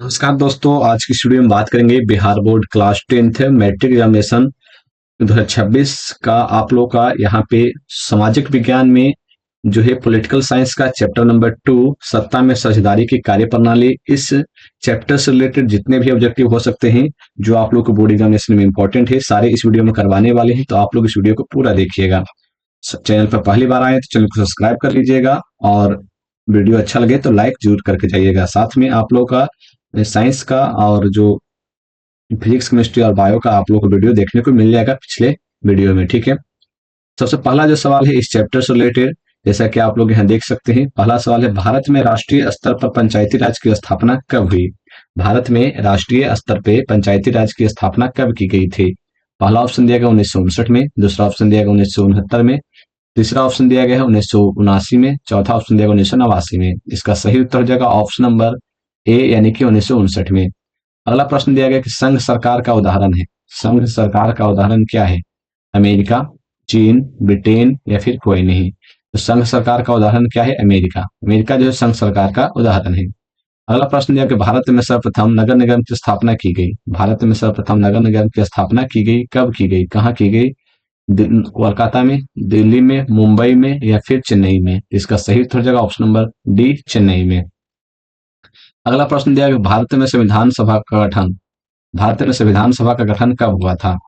नमस्कार दोस्तों, आज की इस वीडियो में बात करेंगे Bihar board class 10th matric examination 2026 का। आप लोग का यहाँ पे सामाजिक विज्ञान में जो है पॉलिटिकल साइंस का चैप्टर नंबर 2 सत्ता में साझेदारी की कार्यप्रणाली, इस चैप्टर से रिलेटेड जितने भी ऑब्जेक्टिव हो सकते हैं जो आप लोग को बोर्ड एग्जामिनेशन में इंपॉर्टेंट है, सारे इस वीडियो में करवाने वाले हैं। तो आप लोग इस वीडियो को पूरा देखिएगा। चैनल पर पहली बार आए तो चैनल को सब्सक्राइब कर लीजिएगा और वीडियो अच्छा लगे तो लाइक जरूर करके जाइएगा। साथ में आप लोग का साइंस का और जो फिजिक्स केमिस्ट्री और बायो का आप लोग को वीडियो देखने को मिल जाएगा पिछले वीडियो में, ठीक है। सबसे पहला जो सवाल है इस चैप्टर से रिलेटेड, जैसा कि आप लोग यहाँ देख सकते हैं, पहला सवाल है भारत में राष्ट्रीय स्तर पर पंचायती राज की स्थापना कब हुई। भारत में राष्ट्रीय स्तर पे पंचायती राज की स्थापना कब की गई थी। पहला ऑप्शन दिया गया 1959 में, दूसरा ऑप्शन दिया गया 1969 में, तीसरा ऑप्शन दिया गया है 1979 में, चौथा ऑप्शन दिया गया 1989 में। इसका सही उत्तर हो जाएगा ऑप्शन नंबर ए यानी कि 1959 में। अगला प्रश्न दिया गया कि संघ सरकार का उदाहरण है। संघ सरकार का उदाहरण क्या है। अमेरिका, चीन, ब्रिटेन या फिर कोई नहीं। तो संघ सरकार का उदाहरण क्या है। अमेरिका। अमेरिका जो है संघ सरकार का उदाहरण है। अगला प्रश्न दिया कि भारत में सर्वप्रथम नगर निगम की स्थापना की गई। भारत में सर्वप्रथम नगर निगम की स्थापना की गई, कब की गई, कहाँ की गई। कोलकाता में, दिल्ली में, मुंबई में या फिर चेन्नई में। इसका सही उत्तर हो जाएगा ऑप्शन नंबर डी, चेन्नई में। अगला प्रश्न दिया कि भारत में संविधान सभा का गठन, भारत में संविधान सभा का गठन कब हुआ था।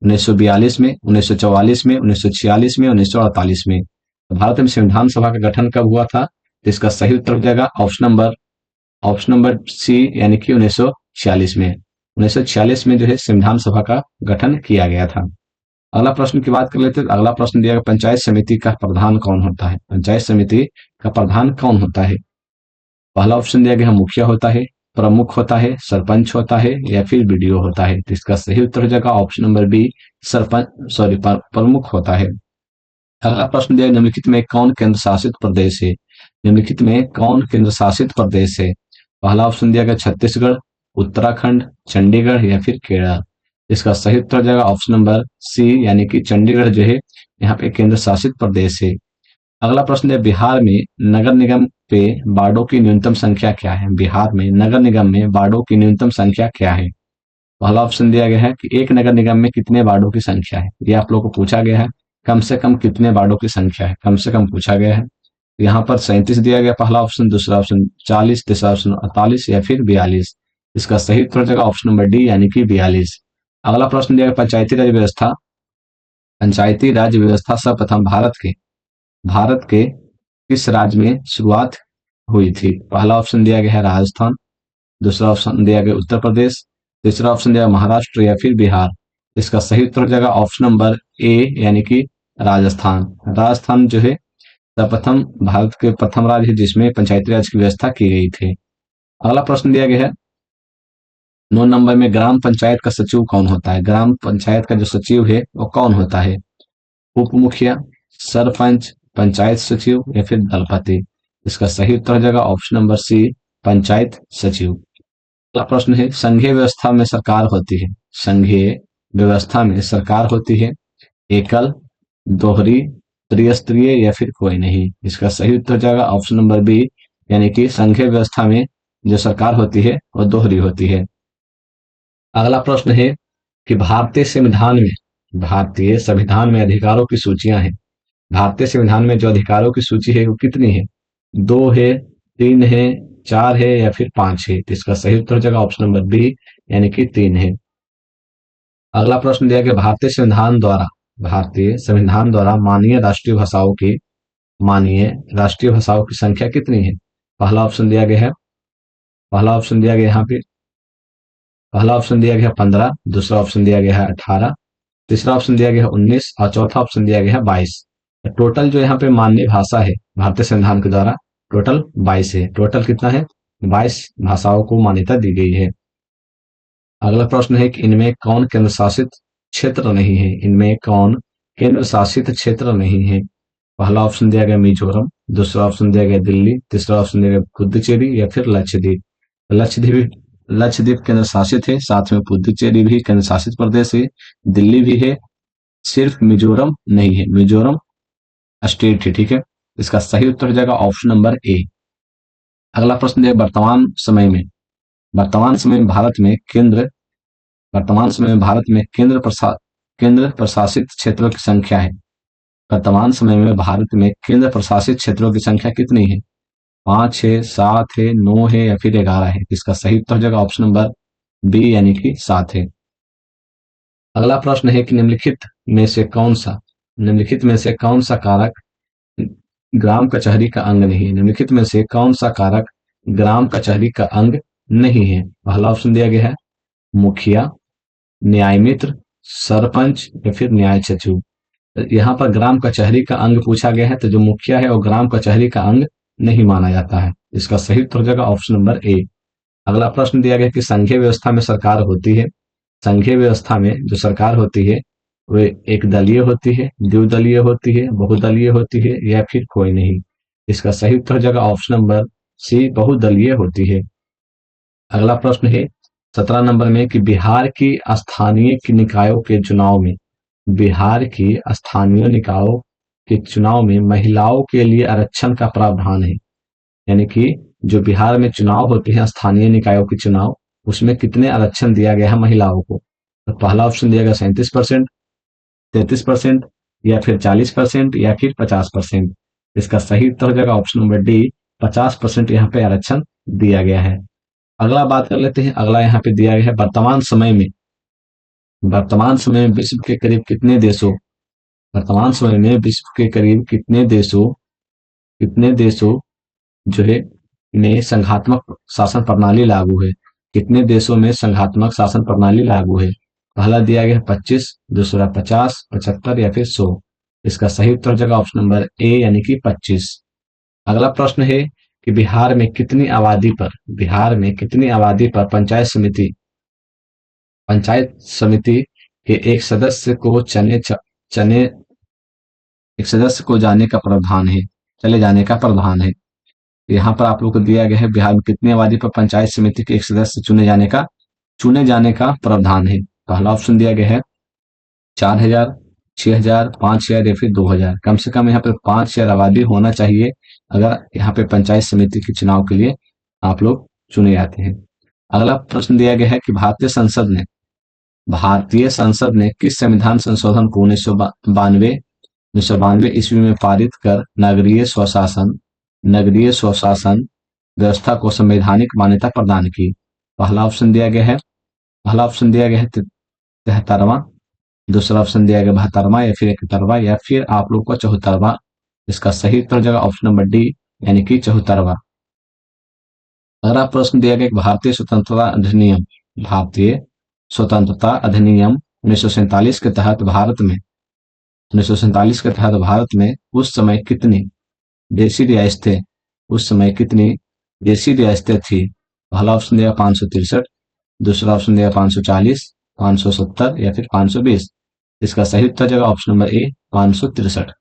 1942 में, 1944 में, 1946 में, 1948 में। भारत में संविधान सभा का गठन कब हुआ था। तो इसका सही उत्तर हो जाएगा ऑप्शन नंबर सी यानी कि 1946 में। 1946 में जो है संविधान सभा का गठन किया गया था। अगला प्रश्न की बात कर लेते हैं। अगला प्रश्न दिया गया पंचायत समिति का प्रधान कौन होता है। पंचायत समिति का प्रधान कौन होता है। पहला ऑप्शन दिया गया मुखिया होता है, प्रमुख होता है, सरपंच होता है या फिर बीडीओ होता है। तो इसका सही उत्तर हो जाएगा option number B, sarpanch sorry प्रमुख होता है। अगला प्रश्न दिया निम्नलिखित में कौन केंद्र शासित प्रदेश है। निम्नलिखित में कौन केंद्र शासित प्रदेश है। पहला ऑप्शन दिया गया छत्तीसगढ़, उत्तराखंड, चंडीगढ़ या फिर केरल। इसका सही उत्तर हो जाएगा ऑप्शन नंबर सी यानी कि चंडीगढ़ जो है यहाँ पे केंद्र शासित प्रदेश है। अगला प्रश्न है बिहार में नगर निगम पे वार्डों की न्यूनतम संख्या क्या है। बिहार में नगर निगम में वार्डों की न्यूनतम संख्या क्या है। पहला ऑप्शन दिया गया है कि एक नगर निगम में कितने वार्डों की संख्या है। ये आप लोगों को पूछा गया है। कम से कम कितने वार्डों की संख्या है, कम से कम पूछा गया है। यहाँ पर 37 दिया गया पहला ऑप्शन, दूसरा ऑप्शन 40, तीसरा ऑप्शन 48 या फिर 42। इसका सही उत्तर हो जाएगा ऑप्शन नंबर डी यानी कि 42। अगला प्रश्न दिया गया पंचायती राज व्यवस्था, पंचायती राज व्यवस्था सर्वप्रथम भारत के किस राज्य में शुरुआत हुई थी। पहला ऑप्शन दिया गया है राजस्थान, दूसरा ऑप्शन दिया गया उत्तर प्रदेश, तीसरा ऑप्शन दिया महाराष्ट्र या फिर बिहार। इसका सही उत्तर हो जाएगा ऑप्शन नंबर ए यानी कि राजस्थान। राजस्थान जो है सर्वप्रथम भारत के प्रथम राज्य है जिसमें पंचायती राज की व्यवस्था की गई थी। अगला प्रश्न दिया गया है 9 नंबर में ग्राम पंचायत का सचिव कौन होता है। ग्राम पंचायत का जो सचिव है वो कौन होता है। उप मुखिया, सरपंच, पंचायत सचिव या फिर दलपति। इसका सही उत्तर हो जाएगा ऑप्शन नंबर सी, पंचायत सचिव। अगला प्रश्न है संघीय व्यवस्था में सरकार होती है। संघीय व्यवस्था में सरकार होती है एकल, दोहरी, त्रिस्तरीय या फिर कोई नहीं। इसका सही उत्तर हो जाएगा ऑप्शन नंबर बी यानी कि संघीय व्यवस्था में जो सरकार होती है वो दोहरी होती है। अगला प्रश्न है कि भारतीय संविधान में अधिकारों की सूचियां हैं। भारतीय संविधान में जो अधिकारों की सूची है वो कितनी है। 2 है, 3 है, 4 है या फिर 5 है। तो इसका सही उत्तर हो जाएगा ऑप्शन नंबर बी यानी कि 3 है। अगला प्रश्न दिया गया भारतीय संविधान द्वारा माननीय राष्ट्रीय भाषाओं की संख्या कितनी है। पहला ऑप्शन दिया गया है पहला ऑप्शन दिया गया यहाँ पे पहला ऑप्शन दिया गया है 15, दूसरा ऑप्शन दिया गया है 18, तीसरा ऑप्शन दिया गया है 19 और चौथा ऑप्शन दिया गया है 22। टोटल जो यहाँ पे माननीय भाषा है भारतीय संविधान के द्वारा टोटल 22 है। टोटल कितना है 22 भाषाओं को मान्यता दी गई है। अगला प्रश्न है कि इनमें कौन केंद्र शासित क्षेत्र नहीं है। इनमें कौन केंद्र शासित क्षेत्र नहीं है। पहला ऑप्शन दिया गया मिजोरम, दूसरा ऑप्शन दिया गया दिल्ली, तीसरा ऑप्शन दिया गया पुदुचेरी या फिर लक्षद्वीप। लक्षद्वीप लक्षद्वीप केंद्र शासित है, साथ में पुदुचेरी भी केंद्र शासित प्रदेश है, दिल्ली भी है, सिर्फ मिजोरम नहीं है। मिजोरम स्टेट है, ठीक है। इसका सही उत्तर हो जाएगा ऑप्शन नंबर ए। अगला प्रश्न दिया वर्तमान समय में वर्तमान समय में भारत में केंद्र प्रशासित क्षेत्रों की संख्या है। वर्तमान समय में भारत में केंद्र प्रशासित क्षेत्रों की संख्या कितनी है? 5 है, 7 है, 9 है या फिर 11 है? इसका सही उत्तर हो जाएगा ऑप्शन नंबर बी यानी कि 7 है। अगला प्रश्न है कि निम्नलिखित में से कौन सा कारक ग्राम कचहरी का अंग नहीं है? निम्नलिखित में से कौन सा कारक ग्राम कचहरी का अंग नहीं है? पहला ऑप्शन दिया गया है मुखिया, न्याय मित्र, सरपंच या फिर न्याय सचिव। यहाँ पर ग्राम कचहरी का अंग पूछा गया है, तो जो मुखिया है वो ग्राम कचहरी का अंग नहीं माना जाता है। इसका सही उत्तर हो जाएगा ऑप्शन नंबर ए। अगला प्रश्न दिया गया कि संघीय व्यवस्था में सरकार होती है। संघीय व्यवस्था में जो सरकार होती है वे एक दलीय होती है, द्विदलीय होती है, बहुदलीय होती है या फिर कोई नहीं? इसका सही उत्तर हो जाएगा ऑप्शन नंबर सी, बहुदलीय होती है। अगला प्रश्न है 17 नंबर में कि बिहार की स्थानीय निकायों के चुनाव में महिलाओं के लिए आरक्षण का प्रावधान है। यानी कि जो बिहार में चुनाव होते हैं स्थानीय निकायों के चुनाव, उसमें कितने आरक्षण दिया गया है महिलाओं को? तो पहला ऑप्शन दिया गया 37%, 33% या फिर 40% या फिर 50%? इसका सही उत्तर हो जाएगा ऑप्शन नंबर डी, 50% यहाँ पे आरक्षण दिया गया है। अगला बात कर लेते हैं। अगला यहाँ पे दिया गया है वर्तमान समय में विश्व के करीब कितने देशों कितने देशों जो है में संघात्मक शासन प्रणाली लागू है? कितने देशों में संघात्मक शासन प्रणाली लागू है? पहला दिया गया है 25, दूसरा 50, 75 या फिर 100? इसका सही उत्तर हो जाएगा ऑप्शन नंबर ए यानी कि 25। अगला प्रश्न है कि बिहार में कितनी आबादी पर पंचायत समिति के चने एक सदस्य को चले जाने का प्रावधान है। यहाँ पर आप लोग को दिया गया है बिहार में कितनी आबादी पर पंचायत समिति के एक सदस्य चुने जाने का प्रावधान है? पहला ऑप्शन दिया गया है 4,000, 6,000, 5,000 या फिर 2,000। कम से कम यहाँ पे 5,000 आबादी होना चाहिए अगर यहाँ पे पंचायत समिति के चुनाव के लिए आप लोग चुने जाते हैं। अगला प्रश्न दिया गया है कि भारतीय संसद ने किस संविधान संशोधन को 1992 ईस्वी में पारित कर नगरीय स्वशासन व्यवस्था को संवैधानिक मान्यता प्रदान की? पहला ऑप्शन दिया गया है 73वां, दूसरा ऑप्शन दिया गया 72वां या फिर 71वां या फिर आप लोग को 74वां? इसका सही उत्तर हो जाएगा ऑप्शन नंबर डी यानी कि 74वां। अगला प्रश्न दिया गया भारतीय स्वतंत्रता अधिनियम 1947 के तहत भारत में उस समय कितनी देशी रियासतें थी? पहला ऑप्शन दिया 563, दूसरा ऑप्शन दिया 540, 570 या फिर 520? इसका सही उत्तर जाएगा ऑप्शन नंबर ए 563।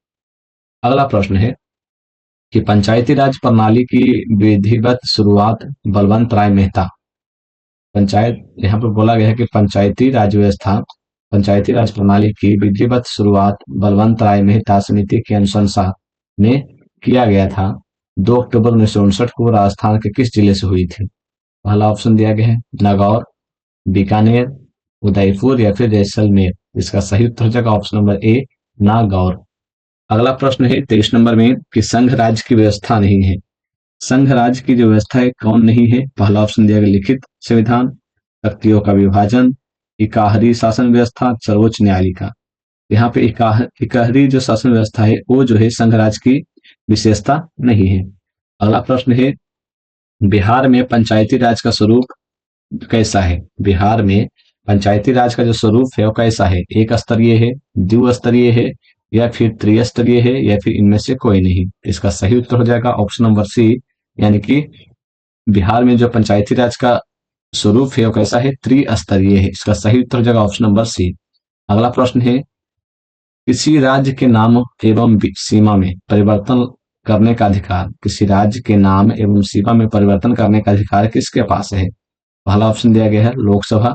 अगला प्रश्न है कि पंचायती राज प्रणाली की विधिवत शुरुआत बलवंत राय मेहता यहाँ पर बोला गया है कि पंचायती राज प्रणाली की विधिवत शुरुआत बलवंत राय मेहता समिति की अनुशंसा में किया गया था। 2 अक्टूबर 1959 को राजस्थान के किस जिले से हुई थी? पहला ऑप्शन दिया गया है नागौर, बीकानेर, उदयपुर या फिर जैसलमेर? इसका सही उत्तर हो जाएगा ऑप्शन नंबर ए नागौर। अगला प्रश्न है 23 नंबर में कि संघ राज्य की व्यवस्था नहीं है। संघ राज्य की जो व्यवस्था है कौन नहीं है? पहला ऑप्शन दिया गया लिखित संविधान, शक्तियों का विभाजन, इकाहरी शासन व्यवस्था, सर्वोच्च न्यायालय का। यहाँ पे इकाहरी जो शासन व्यवस्था है वो जो है संघ राज्य की विशेषता नहीं है। अगला प्रश्न है बिहार में पंचायती राज का स्वरूप कैसा है? बिहार में पंचायती राज का जो स्वरूप है वो कैसा है? एक स्तरीय है, द्विस्तरीय है या फिर त्रिस्तरीय है या फिर इनमें से कोई नहीं? इसका सही उत्तर हो जाएगा ऑप्शन नंबर सी यानी कि बिहार में जो पंचायती राज का स्वरूप है वो कैसा है? त्रिस्तरीय है। इसका सही उत्तर हो जाएगा ऑप्शन नंबर सी। अगला प्रश्न है किसी राज्य के नाम एवं सीमा में परिवर्तन करने का अधिकार किसके पास है? पहला ऑप्शन दिया गया है लोकसभा,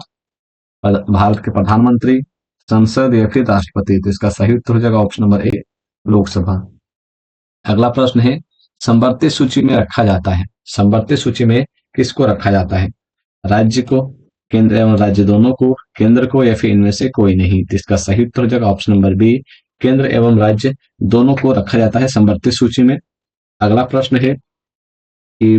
भारत के प्रधानमंत्री, संसद या फिर राष्ट्रपति? तो इसका सही उत्तर हो जाएगा ऑप्शन नंबर ए लोकसभा। अगला प्रश्न है संवर्ती सूची में किसको रखा जाता है? राज्य को, केंद्र एवं राज्य दोनों को, केंद्र को, या फिर इनमें से कोई नहीं। तो इसका सही उत्तर हो जाएगा ऑप्शन नंबर बी, केंद्र एवं राज्य दोनों को रखा जाता है संवर्धित सूची में। अगला प्रश्न है कि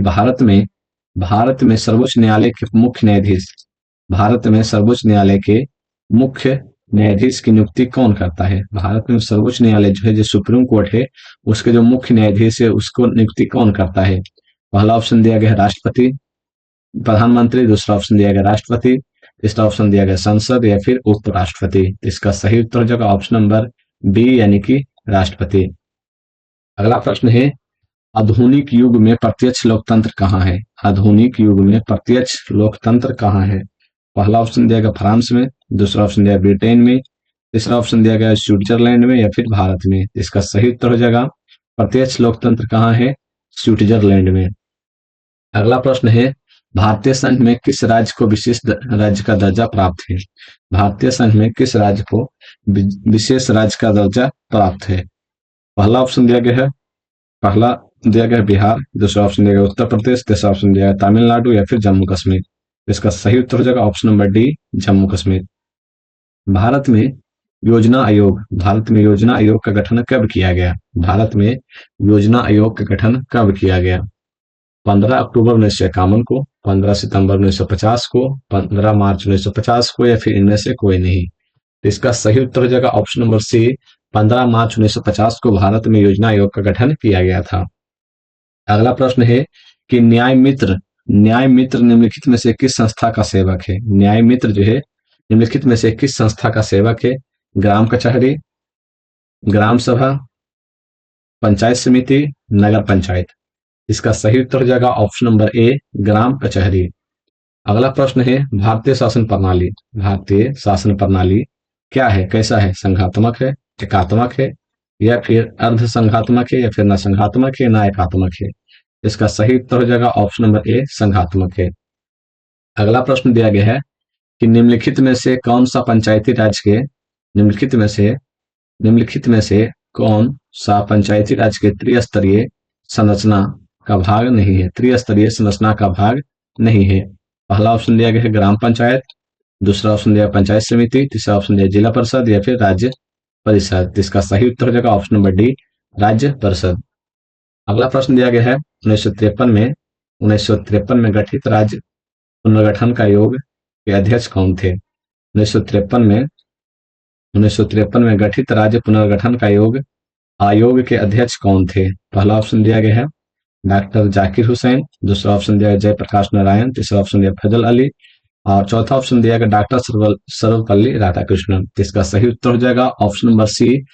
भारत में सर्वोच्च न्यायालय के मुख्य न्यायाधीश, भारत में सर्वोच्च न्यायालय के मुख्य न्यायाधीश की नियुक्ति कौन करता है? भारत में सर्वोच्च न्यायालय जो है, जो सुप्रीम कोर्ट है, उसके जो मुख्य न्यायाधीश है उसको नियुक्ति कौन करता है? पहला ऑप्शन दिया गया है राष्ट्रपति, प्रधानमंत्री, दूसरा ऑप्शन दिया गया राष्ट्रपति, तीसरा ऑप्शन दिया गया संसद, या फिर उपराष्ट्रपति। इसका सही उत्तर हो जाएगा ऑप्शन नंबर बी, यानी कि राष्ट्रपति। अगला प्रश्न है, आधुनिक युग में प्रत्यक्ष लोकतंत्र कहाँ है? आधुनिक युग में प्रत्यक्ष लोकतंत्र कहाँ है? पहला ऑप्शन दिया गया फ्रांस में, दूसरा ऑप्शन दिया ब्रिटेन में, तीसरा ऑप्शन दिया गया स्विट्जरलैंड में, या फिर भारत में। इसका सही उत्तर हो जाएगा प्रत्यक्ष लोकतंत्र कहाँ है? स्विट्जरलैंड में। अगला प्रश्न है, भारतीय संघ में किस राज्य को विशेष राज्य का दर्जा प्राप्त है? भारतीय संघ में किस राज्य को विशेष राज्य का दर्जा प्राप्त है? पहला ऑप्शन दिया गया है, पहला दिया गया है बिहार, दूसरा ऑप्शन दिया गया उत्तर प्रदेश, तीसरा ऑप्शन दिया गया तमिलनाडु, या फिर जम्मू कश्मीर। इसका सही उत्तर हो जाएगा option number D, Jammu Kashmir. Bharat में भारत में योजना आयोग का गठन कब किया गया? भारत में योजना आयोग का गठन कब किया गया? 15 अक्टूबर 1951 को, 15 सितंबर 1950 को, 15 मार्च 1950 को, या फिर इनमें से कोई नहीं। तो इसका सही उत्तर हो जाएगा ऑप्शन नंबर सी, 15 मार्च 1950 को भारत में योजना आयोग का गठन किया गया था। अगला प्रश्न है कि न्याय मित्र निम्नलिखित में से किस संस्था का सेवक है? न्याय मित्र जो है निम्नलिखित में से किस संस्था का सेवक है? ग्राम कचहरी, ग्राम सभा, पंचायत समिति, नगर पंचायत। इसका सही उत्तर हो जाएगा ऑप्शन नंबर ए, ग्राम कचहरी। अगला प्रश्न है, भारतीय शासन प्रणाली क्या है, कैसा है? संघात्मक है, एकात्मक है, या फिर अर्ध संघात्मक है, या फिर न संघात्मक है, न एकात्मक है? इसका सही उत्तर हो जाएगा ऑप्शन नंबर ए, संघात्मक है। अगला प्रश्न दिया गया है कि निम्नलिखित में से कौन सा पंचायती राज के निम्नलिखित में से कौन सा पंचायती राज के त्रिस्तरीय संरचना का भाग नहीं है? त्रिस्तरीय संरचना का भाग नहीं है। पहला ऑप्शन दिया गया है ग्राम पंचायत, दूसरा ऑप्शन दिया पंचायत समिति, तीसरा ऑप्शन दिया जिला परिषद, या फिर राज्य परिषद। इसका सही उत्तर हो जाएगा ऑप्शन नंबर डी, राज्य परिषद। अगला प्रश्न दिया गया है, 1953 में गठित राज्य पुनर्गठन का आयोग के अध्यक्ष कौन थे? 1953 में गठित राज्य पुनर्गठन का आयोग के अध्यक्ष कौन थे? पहला ऑप्शन दिया गया है डॉक्टर जाकिर हुसैन, दूसरा ऑप्शन दिया गया जयप्रकाश नारायण, तीसरा ऑप्शन दिया फजल अली, और चौथा ऑप्शन दिया गया डॉक्टर सर्वपल्ली राधाकृष्णन। इसका सही उत्तर हो जाएगा ऑप्शन नंबर सी,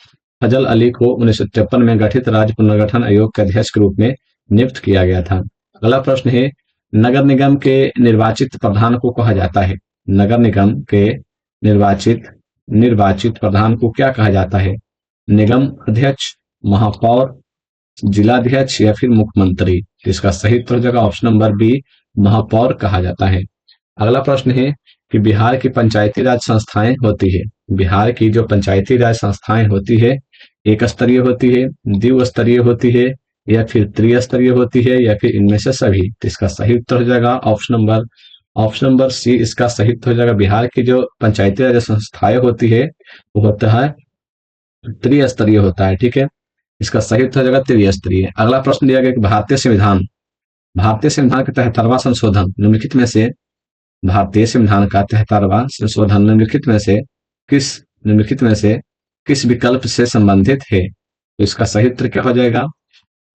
फजल अली को 1953 में गठित राज्य पुनर्गठन आयोग के अध्यक्ष के रूप में नियुक्त किया गया था। अगला प्रश्न है, नगर निगम के निर्वाचित प्रधान को कहा जाता है? नगर निगम के निर्वाचित प्रधान को क्या कहा जाता है? निगम अध्यक्ष, महापौर, जिलाध्यक्ष, या फिर मुख्यमंत्री? इसका सही उत्तर हो जाएगा ऑप्शन नंबर बी, महापौर कहा जाता है। अगला प्रश्न है कि बिहार की पंचायती राज संस्थाएं होती है, बिहार की जो पंचायती राज संस्थाएं होती है, एक स्तरीय होती है, द्विस्तरीय होती है, या फिर त्रिस्तरीय होती है, या फिर इनमें से सभी? तो इसका सही उत्तर हो जाएगा ऑप्शन नंबर सी, इसका सही उत्तर हो जाएगा बिहार की जो पंचायती राज संस्थाएं होती है वो होता है त्रिस्तरीय होता है। ठीक है, इसका सही उत्तर हो जाएगा त्रिस्तरीय। अगला प्रश्न दिया गया कि भारतीय संविधान का 73वां संशोधन निम्नलिखित में से भारतीय संविधान का 73वां संशोधन निम्नलिखित में से किस विकल्प से संबंधित है? तो इसका सही उत्तर क्या हो जाएगा?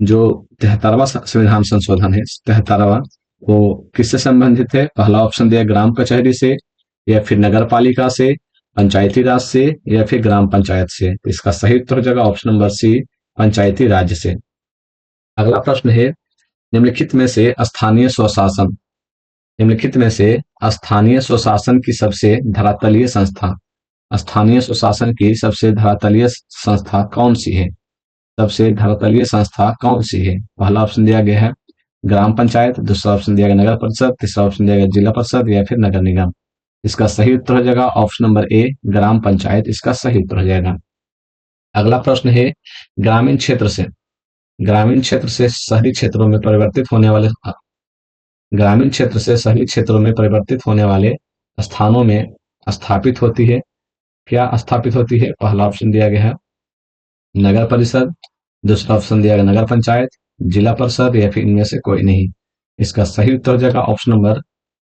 जो 73वां संविधान संशोधन है, 73वां, वो किससे संबंधित है? पहला ऑप्शन दिया ग्राम कचहरी से, या फिर नगर पालिका से, पंचायती राज से, या फिर ग्राम पंचायत से? इसका सही उत्तर हो जाएगा ऑप्शन नंबर सी, पंचायती राज से। अगला प्रश्न है, निम्नलिखित में से स्थानीय स्वशासन की सबसे धरातलीय संस्था कौन सी है? सबसे धरातलीय संस्था कौन सी है? पहला ऑप्शन दिया गया है ग्राम पंचायत, दूसरा ऑप्शन दिया गया नगर परिषद, तीसरा ऑप्शन दिया गया जिला परिषद, या फिर नगर निगम? इसका सही उत्तर हो जाएगा ऑप्शन नंबर ए, ग्राम पंचायत। इसका सही उत्तर हो जाएगा। अगला प्रश्न है, ग्रामीण क्षेत्र से शहरी क्षेत्रों में ग्रामीण क्षेत्र से शहरी क्षेत्रों में परिवर्तित होने वाले स्थानों में स्थापित होती है। क्या स्थापित होती है? पहला ऑप्शन दिया गया है नगर परिषद, दूसरा ऑप्शन दिया गया नगर पंचायत, जिला परिषद या फिर इनमें से कोई नहीं। इसका सही उत्तर हो जाएगा ऑप्शन नंबर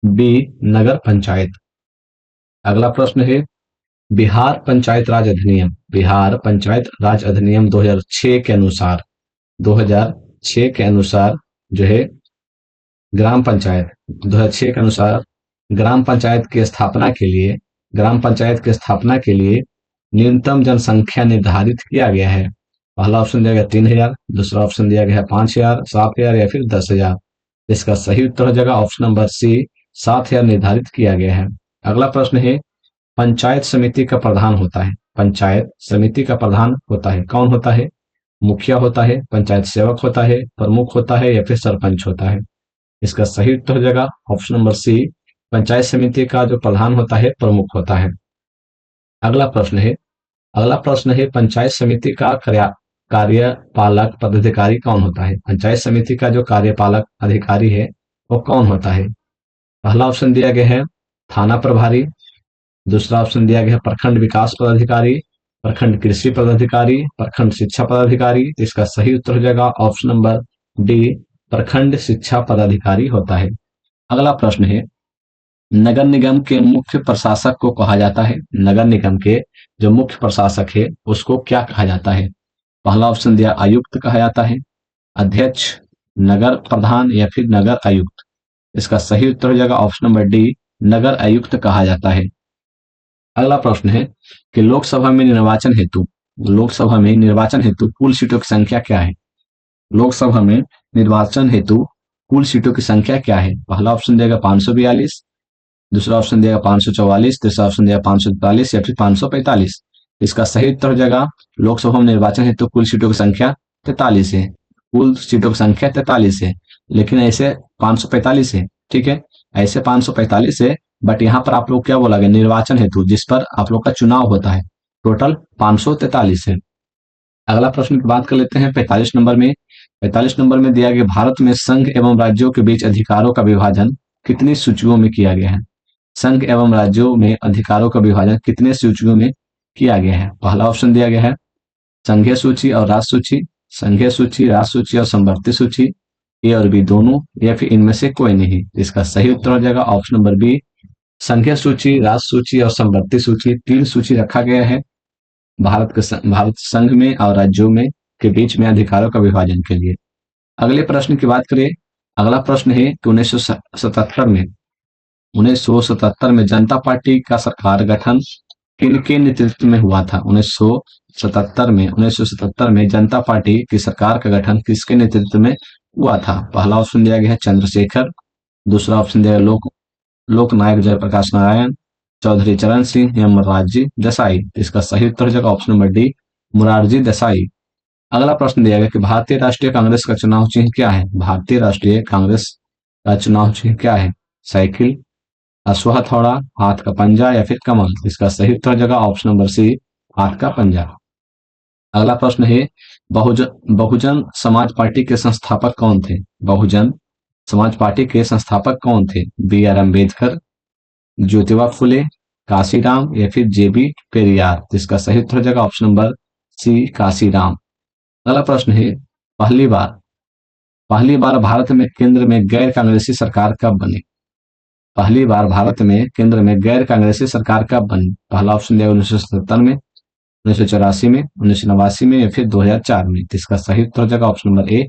बी, नगर पंचायत। अगला प्रश्न है बिहार पंचायत राज अधिनियम, बिहार पंचायत राज अधिनियम 2006 के अनुसार 2006 के अनुसार जो है ग्राम पंचायत 2006 के अनुसार ग्राम पंचायत की स्थापना के लिए ग्राम पंचायत की स्थापना के लिए न्यूनतम जनसंख्या निर्धारित किया गया है। पहला ऑप्शन दिया गया 3000, दूसरा ऑप्शन दिया गया है 5000, 7000 या फिर 10,000। इसका सही उत्तर हो जाएगा ऑप्शन नंबर सी, 7000 निर्धारित किया गया है। अगला प्रश्न है पंचायत समिति का प्रधान होता है, पंचायत समिति का प्रधान होता है, कौन होता है? मुखिया होता है, पंचायत सेवक होता है, प्रमुख होता है या फिर सरपंच होता है? इसका सही उत्तर हो जाएगा ऑप्शन नंबर सी, पंचायत समिति का जो प्रधान होता है प्रमुख होता है। अगला प्रश्न है पंचायत समिति का कार्यपालक पदाधिकारी कौन होता है? पंचायत समिति का जो कार्यपालक अधिकारी है वो कौन होता है? पहला ऑप्शन दिया गया है थाना प्रभारी, दूसरा ऑप्शन दिया गया है प्रखंड विकास पदाधिकारी, प्रखंड कृषि पदाधिकारी, प्रखंड शिक्षा पदाधिकारी। तो इसका सही उत्तर हो जाएगा ऑप्शन नंबर डी, प्रखंड शिक्षा पदाधिकारी होता है। अगला प्रश्न है नगर निगम के मुख्य प्रशासक को कहा जाता है, नगर निगम के जो मुख्य प्रशासक है उसको क्या कहा जाता है? पहला ऑप्शन दिया आयुक्त कहा जाता है, अध्यक्ष, नगर प्रधान या फिर नगर आयुक्त। इसका सही उत्तर हो जाएगा ऑप्शन नंबर डी, नगर आयुक्त कहा जाता है। अगला प्रश्न है कि लोकसभा में निर्वाचन हेतु कुल सीटों की संख्या क्या है? लोकसभा में निर्वाचन हेतु कुल सीटों की संख्या क्या है? पहला ऑप्शन देगा 542, दूसरा ऑप्शन देगा 544, तीसरा ऑप्शन देगा 543 या फिर 545। इसका सही उत्तर हो जाएगा लोकसभा में निर्वाचन हेतु कुल सीटों की संख्या 43 है, कुल सीटों की संख्या 43 है, लेकिन ऐसे 545 है, ठीक है, ऐसे 545 है, बट यहाँ पर आप लोग क्या बोला गया निर्वाचन हेतु, जिस पर आप लोग का चुनाव होता है, टोटल 543 है। अगला प्रश्न की बात कर लेते हैं 45 नंबर में दिया गया भारत में संघ एवं राज्यों के बीच अधिकारों का विभाजन कितनी सूचियों में किया गया है? संघ एवं राज्यों में अधिकारों का विभाजन कितने सूचियों में किया गया है? पहला ऑप्शन दिया गया है संघीय सूची और राष्ट्र सूची, संघीय सूची, राष्ट्र सूची और संवर्ती सूची, ए और बी दोनों या फिर इनमें से कोई नहीं। इसका सही उत्तर हो जाएगा ऑप्शन नंबर बी, संघीय सूची, राष्ट्र सूची और संवर्ती सूची, 3 सूची रखा गया है भारत संघ में और राज्यों में के बीच में अधिकारों का विभाजन के लिए। अगले प्रश्न की बात करें, अगला प्रश्न है कि 1977 में जनता पार्टी का सरकार गठन किनके नेतृत्व में हुआ था? 1977 में जनता पार्टी की सरकार का गठन किसके नेतृत्व में हुआ था? पहला ऑप्शन दिया गया है चंद्रशेखर, दूसरा ऑप्शन दिया गया लोकनायक जयप्रकाश नारायण, चौधरी चरण सिंह या मोरारजी देसाई। इसका सही उत्तर हो जाएगा option number D, Morarji Desai. अगला प्रश्न दिया गया कि भारतीय राष्ट्रीय कांग्रेस का चुनाव चिन्ह क्या है? भारतीय राष्ट्रीय कांग्रेस का चुनाव चिन्ह क्या है? साइकिल, अश्व हथौड़ा, हाथ का पंजा या फिर कमल। इसका सही उत्तर हो जाएगा ऑप्शन नंबर सी, हाथ का पंजा। अगला प्रश्न है बहुजन समाज पार्टी के संस्थापक कौन थे? बहुजन समाज पार्टी के संस्थापक कौन थे? बी आर अम्बेडकर, ज्योतिबा फुले, काशीराम या फिर जेबी पेरियार। इसका सही उत्तर हो जाएगा ऑप्शन नंबर सी, काशीराम। अगला प्रश्न है पहली बार भारत में केंद्र में गैर कांग्रेसी सरकार कब बनी? पहली बार भारत में केंद्र में गैर कांग्रेसी सरकार कब बनी? पहला ऑप्शन दिया 1977 में, 1984 में, 1989 में या फिर 2004 में। इसका सही उत्तर हो जाएगा ऑप्शन नंबर ए,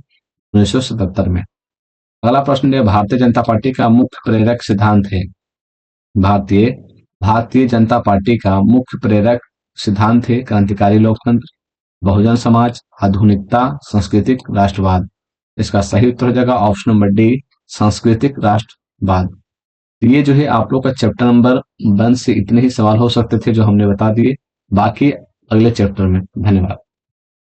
1977 में। अगला प्रश्न दिया भारतीय जनता पार्टी का मुख्य प्रेरक सिद्धांत है। भारतीय जनता पार्टी का मुख्य प्रेरक सिद्धांत है क्रांतिकारी लोकतंत्र, बहुजन समाज, आधुनिकता, सांस्कृतिक राष्ट्रवाद। इसका सही उत्तर हो जाएगा ऑप्शन नंबर डी, सांस्कृतिक राष्ट्रवाद। ये जो है आप लोग का चैप्टर नंबर 1 से इतने ही सवाल हो सकते थे जो हमने बता दिए, बाकी अगले चैप्टर में। धन्यवाद।